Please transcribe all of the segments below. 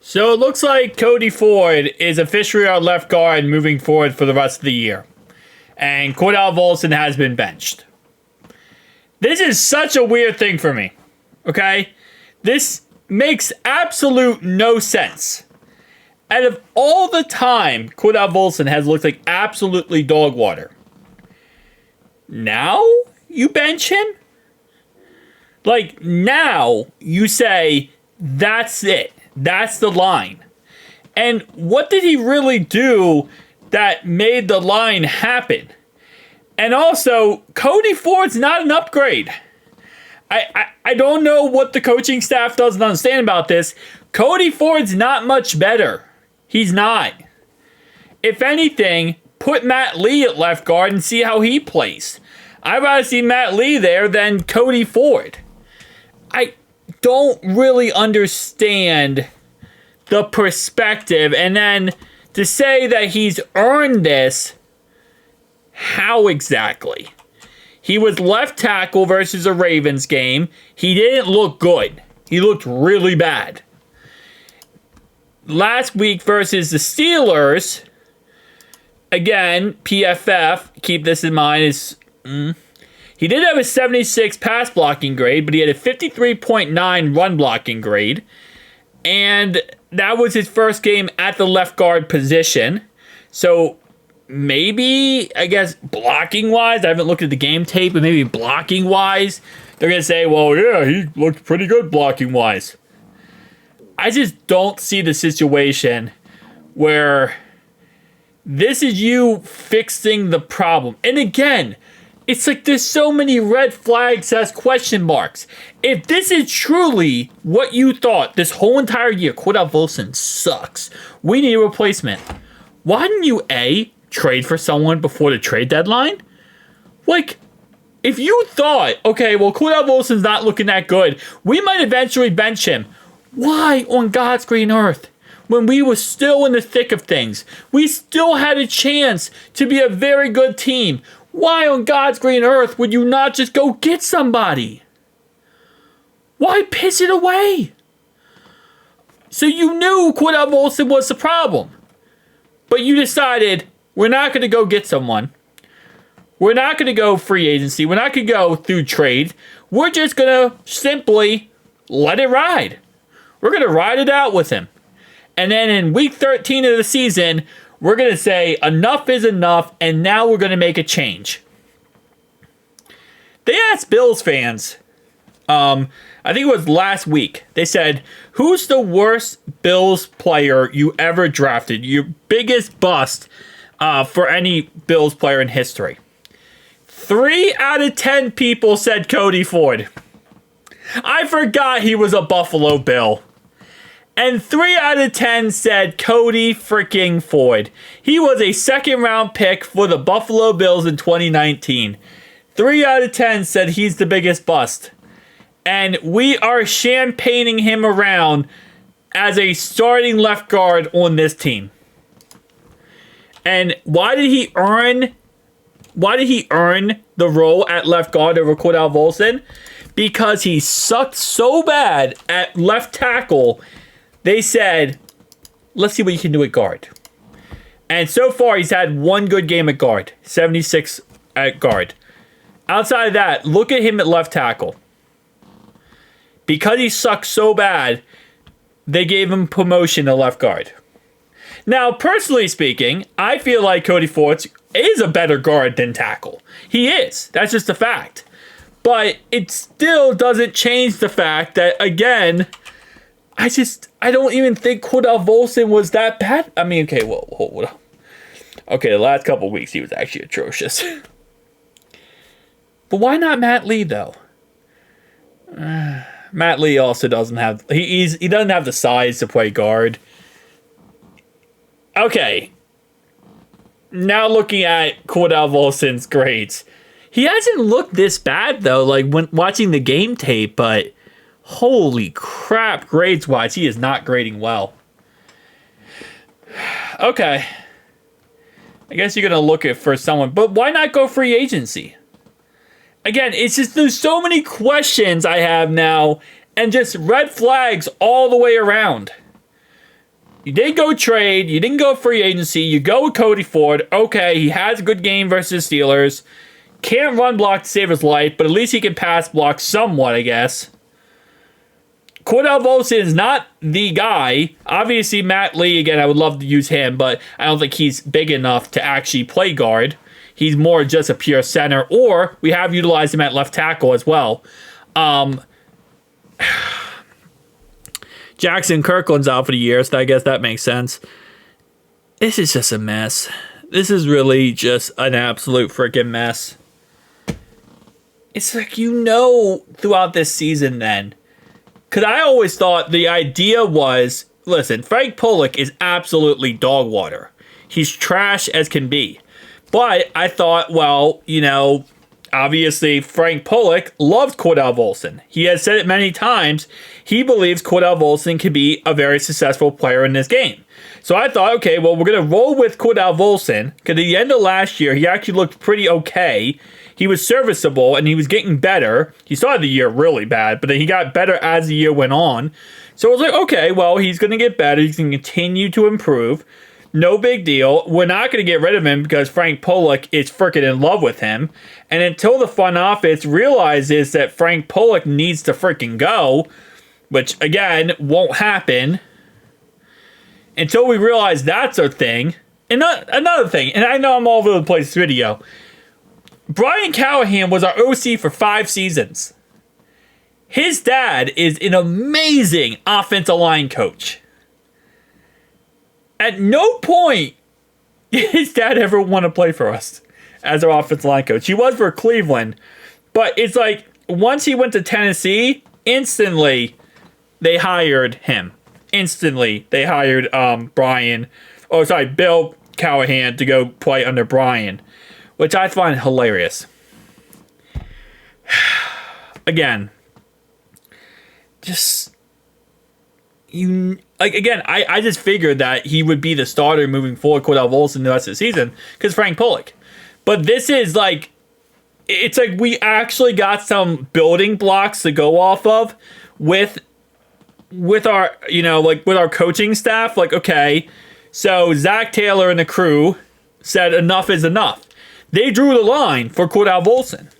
So it looks like Cody Ford is officially our left guard moving forward for the rest of the year. And Cordell Volson has been benched. This is such a weird thing for me. Okay? This makes absolute no sense. Out of all the time, Cordell Volson has looked like absolutely dog water. Now you bench him? Like, now you say, that's it. That's the line. And what did he really do that made the line happen? And also, Cody Ford's not an upgrade. I don't know what the coaching staff doesn't understand about this. Cody Ford's not much better. He's not. If anything, put Matt Lee at left guard and see how he plays. I'd rather see Matt Lee there than Cody Ford. I don't really understand the perspective. And then to say that he's earned this, how exactly? He was left tackle versus a Ravens game. He didn't look good. He looked really bad. Last week versus the Steelers, again, PFF, keep this in mind, he did have a 76 pass blocking grade, but he had a 53.9 run blocking grade. And that was his first game at the left guard position. So maybe, I guess, blocking-wise, I haven't looked at the game tape, but maybe blocking-wise, they're going to say, well, yeah, he looked pretty good blocking-wise. I just don't see the situation where this is you fixing the problem. And again, it's like there's so many red flags as question marks. If this is truly what you thought this whole entire year, Cordell Volson sucks, we need a replacement. Why didn't you, A, trade for someone before the trade deadline? Like, if you thought, okay, well, Cordell Volson's not looking that good, we might eventually bench him. Why on God's green earth? When we were still in the thick of things, we still had a chance to be a very good team. Why on God's green earth would you not just go get somebody? Why piss it away? So you knew Cordell Volson was the problem. But you decided, we're not going to go get someone. We're not going to go free agency. We're not going to go through trade. We're just going to simply let it ride. We're going to ride it out with him. And then in week 13 of the season, we're going to say enough is enough, and now we're going to make a change. They asked Bills fans, I think it was last week, they said, who's the worst Bills player you ever drafted? Your biggest bust for any Bills player in history. 3 out of 10 people said Cody Ford. I forgot he was a Buffalo Bill. And 3 out of 10 said Cody freaking Ford. He was a second-round pick for the Buffalo Bills in 2019. 3 out of 10 said he's the biggest bust. And we are champagning him around as a starting left guard on this team. And why did he earn the role at left guard over Cordell Volson? Because he sucked so bad at left tackle. They said, let's see what you can do at guard. And so far, he's had one good game at guard. 76 at guard. Outside of that, look at him at left tackle. Because he sucked so bad, they gave him promotion to left guard. Now, personally speaking, I feel like Cody Ford is a better guard than tackle. He is. That's just a fact. But it still doesn't change the fact that, again, I don't even think Cordell Volson was that bad. I mean, okay, well, hold on. Okay, the last couple weeks he was actually atrocious. But why not Matt Lee, though? Matt Lee also doesn't have... He doesn't have the size to play guard. Okay. Now looking at Cordell Volson's grades. He hasn't looked this bad, though, like when watching the game tape, but... Holy crap, grades-wise, he is not grading well. Okay. I guess you're going to look at for someone, but why not go free agency? Again, it's just there's so many questions I have now, and just red flags all the way around. You didn't go trade. You didn't go free agency. You go with Cody Ford. Okay, he has a good game versus Steelers. Can't run block to save his life, but at least he can pass block somewhat, I guess. Cordell Volson is not the guy. Obviously, Matt Lee, again, I would love to use him, but I don't think he's big enough to actually play guard. He's more just a pure center, or we have utilized him at left tackle as well. Jackson Kirkland's out for the year, so I guess that makes sense. This is just a mess. This is really just an absolute freaking mess. It's like, throughout this season then. Because I always thought the idea was, listen, Frank Pollock is absolutely dog water. He's trash as can be. But I thought, well, obviously Frank Pollock loves Cordell Volson. He has said it many times. He believes Cordell Volson can be a very successful player in this game. So I thought, okay, well, we're going to roll with Cordell Volson. Because at the end of last year, he actually looked pretty okay. He was serviceable, and he was getting better. He started the year really bad, but then he got better as the year went on. So I was like, okay, well, he's going to get better. He's going to continue to improve. No big deal. We're not going to get rid of him because Frank Pollock is freaking in love with him. And until the front office realizes that Frank Pollock needs to freaking go, which, again, won't happen until we realize that's a thing. And another thing, and I know I'm all over the place video, Brian Callahan was our OC for 5 seasons. His dad is an amazing offensive line coach. At no point did his dad ever want to play for us as our offensive line coach. He was for Cleveland. But it's like, once he went to Tennessee, instantly they hired him. Instantly they hired Bill Callahan to go play under Brian, which I find hilarious. Again, I just figured that he would be the starter moving forward, Cordell Volson, the rest of the season, because Frank Pollock. But this is like, it's like we actually got some building blocks to go off of with our, with our coaching staff. Like, okay, so Zach Taylor and the crew said enough is enough. They drew the line for Cordell Volson.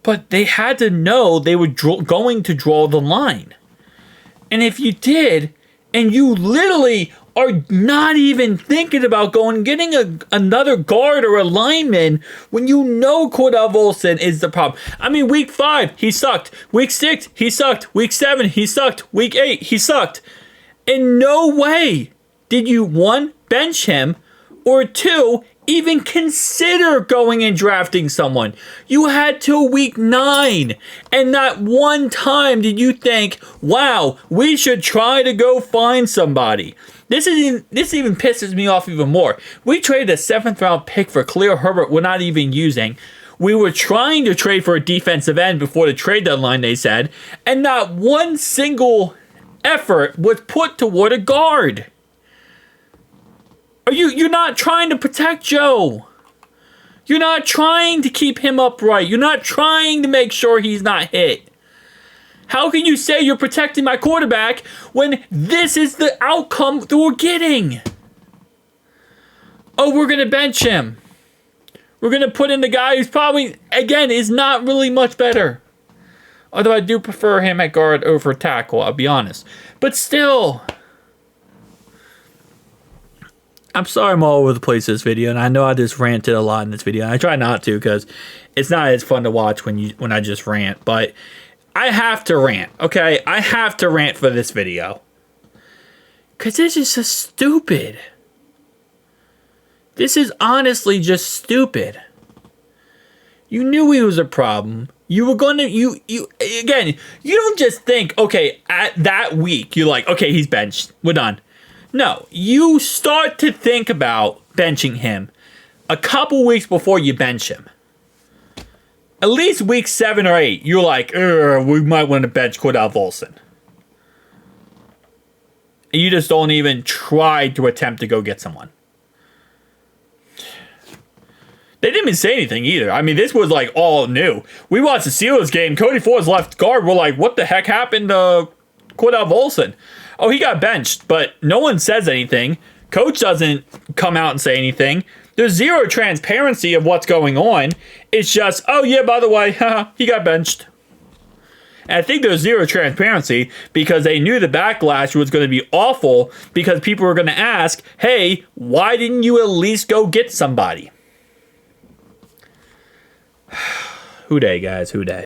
But they had to know they were going to draw the line. And if you did, and you literally are not even thinking about getting another guard or a lineman when you know Cordell Volson is the problem. I mean, week 5, he sucked. Week 6, he sucked. Week 7, he sucked. Week 8, he sucked. In no way did you, 1, bench him, or 2, even consider going and drafting someone. You had till week 9, and not one time did you think, wow, we should try to go find somebody. This even pisses me off even more. We traded a 7th round pick for Khalil Herbert we're not even using. We were trying to trade for a defensive end before the trade deadline, they said, and not one single effort was put toward a guard. You're not trying to protect Joe. You're not trying to keep him upright. You're not trying to make sure he's not hit. How can you say you're protecting my quarterback when this is the outcome that we're getting? Oh, we're going to bench him. We're going to put in the guy who's probably, again, is not really much better. Although I do prefer him at guard over tackle, I'll be honest. But still, I'm sorry I'm all over the place this video, and I know I just ranted a lot in this video. I try not to because it's not as fun to watch when I just rant, but I have to rant, okay? I have to rant for this video. Because this is just stupid. This is honestly just stupid. You knew he was a problem. You were going to, again, you don't just think, okay, at that week, you're like, okay, he's benched. We're done. No, you start to think about benching him a couple weeks before you bench him. At least week 7 or 8, you're like, we might want to bench Cordell Volson. And you just don't even try to attempt to go get someone. They didn't even say anything either. I mean, this was like all new. We watched the Steelers game. Cody Ford's left guard. We're like, what the heck happened to Cordell Volson? oh, he got benched, but no one says anything. Coach doesn't come out and say anything. There's zero transparency of what's going on. It's just, oh yeah, by the way, he got benched. And I think there's zero transparency because they knew the backlash was going to be awful because people were going to ask, hey, why didn't you at least go get somebody? Who day, guys? Who day?